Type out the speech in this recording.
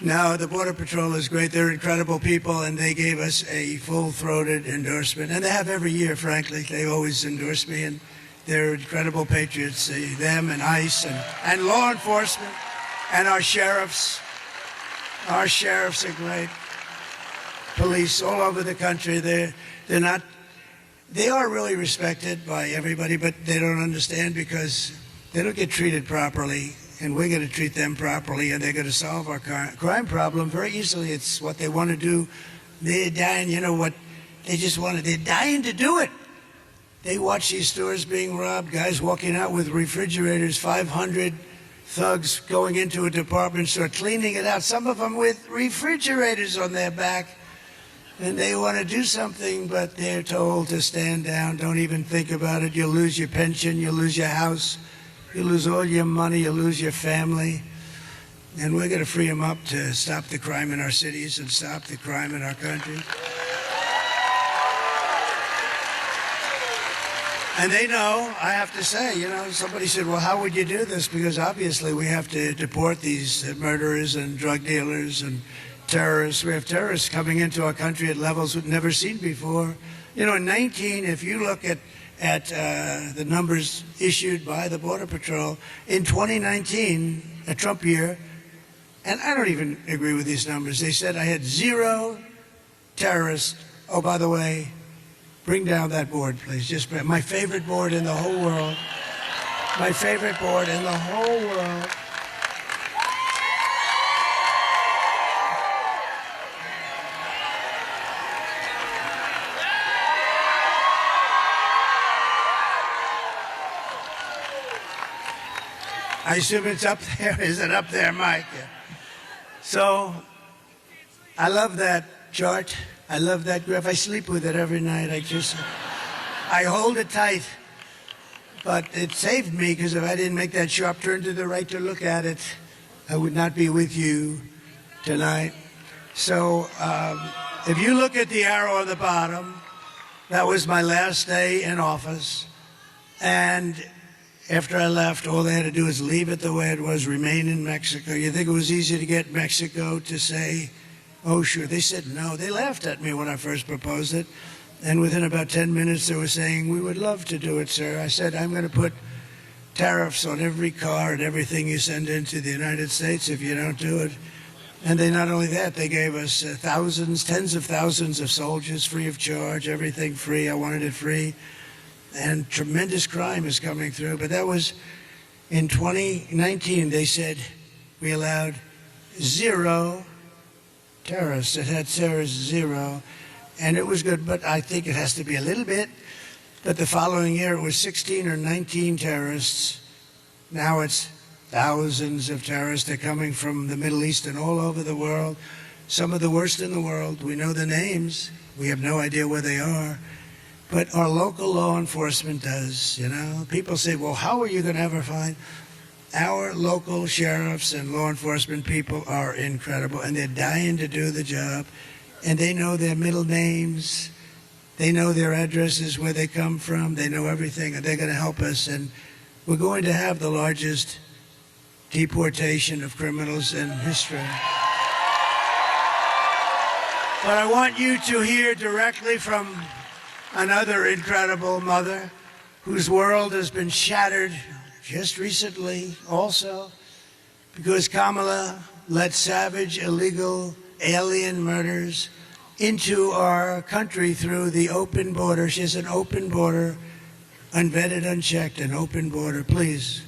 No, the Border Patrol is great. They're incredible people, and they gave us a full-throated endorsement. And they have every year, frankly. They always endorse me, and they're incredible patriots, them and ICE and law enforcement and our sheriffs. Our sheriffs are great. Police all over the country. They are really respected by everybody, but they don't understand because they don't get treated properly. And we're going to treat them properly, and they're going to solve our crime problem very easily. It's what they want to do. They're dying, you know what? They're dying to do it. They watch these stores being robbed, guys walking out with refrigerators, 500 thugs going into a department store, cleaning it out, some of them with refrigerators on their back. And they want to do something, but they're told to stand down, don't even think about it. You'll lose your pension, you'll lose your house. You lose all your money, you lose your family. And we're going to free them up to stop the crime in our cities and stop the crime in our country. And they know, I have to say, you know, somebody said, well, how would you do this? Because obviously we have to deport these murderers and drug dealers and terrorists. We have terrorists coming into our country at levels we've never seen before. You know, in 19, if you look at the numbers issued by the Border Patrol in 2019, a Trump year, and I don't even agree with these numbers. They said I had 0 terrorists. Oh, by the way, bring down that board, please. Just my favorite board in the whole world. My favorite board in the whole world. I assume it's up there. Is it up there, Mike? Yeah. So, I love that chart. I love that graph. I sleep with it every night. I hold it tight. But it saved me, because if I didn't make that sharp turn to the right to look at it, I would not be with you tonight. So, if you look at the arrow on the bottom, that was my last day in office. And after I left, all they had to do was leave it the way it was, remain in Mexico. You think it was easy to get Mexico to say, oh, sure. They said no. They laughed at me when I first proposed it. And within about 10 minutes, they were saying, we would love to do it, sir. I said, I'm going to put tariffs on every car and everything you send into the United States if you don't do it. And they not only that, they gave us thousands, tens of thousands of soldiers free of charge, everything free. I wanted it free. And tremendous crime is coming through. But that was in 2019. They said we allowed 0 terrorists. It had terrorists 0. And it was good, but I think it has to be a little bit. But the following year, it was 16 or 19 terrorists. Now it's thousands of terrorists. They're coming from the Middle East and all over the world. Some of the worst in the world. We know the names. We have no idea where they are. But our local law enforcement does, you know. People say, well, how are you going to ever find? Our local sheriffs and law enforcement people are incredible, and they're dying to do the job. And they know their middle names. They know their addresses, where they come from. They know everything, and they're going to help us. And we're going to have the largest deportation of criminals in history. But I want you to hear directly from another incredible mother whose world has been shattered just recently also because Kamala let savage, illegal, alien murders into our country through the open border. She has an open border, unvetted, unchecked, an open border. Please.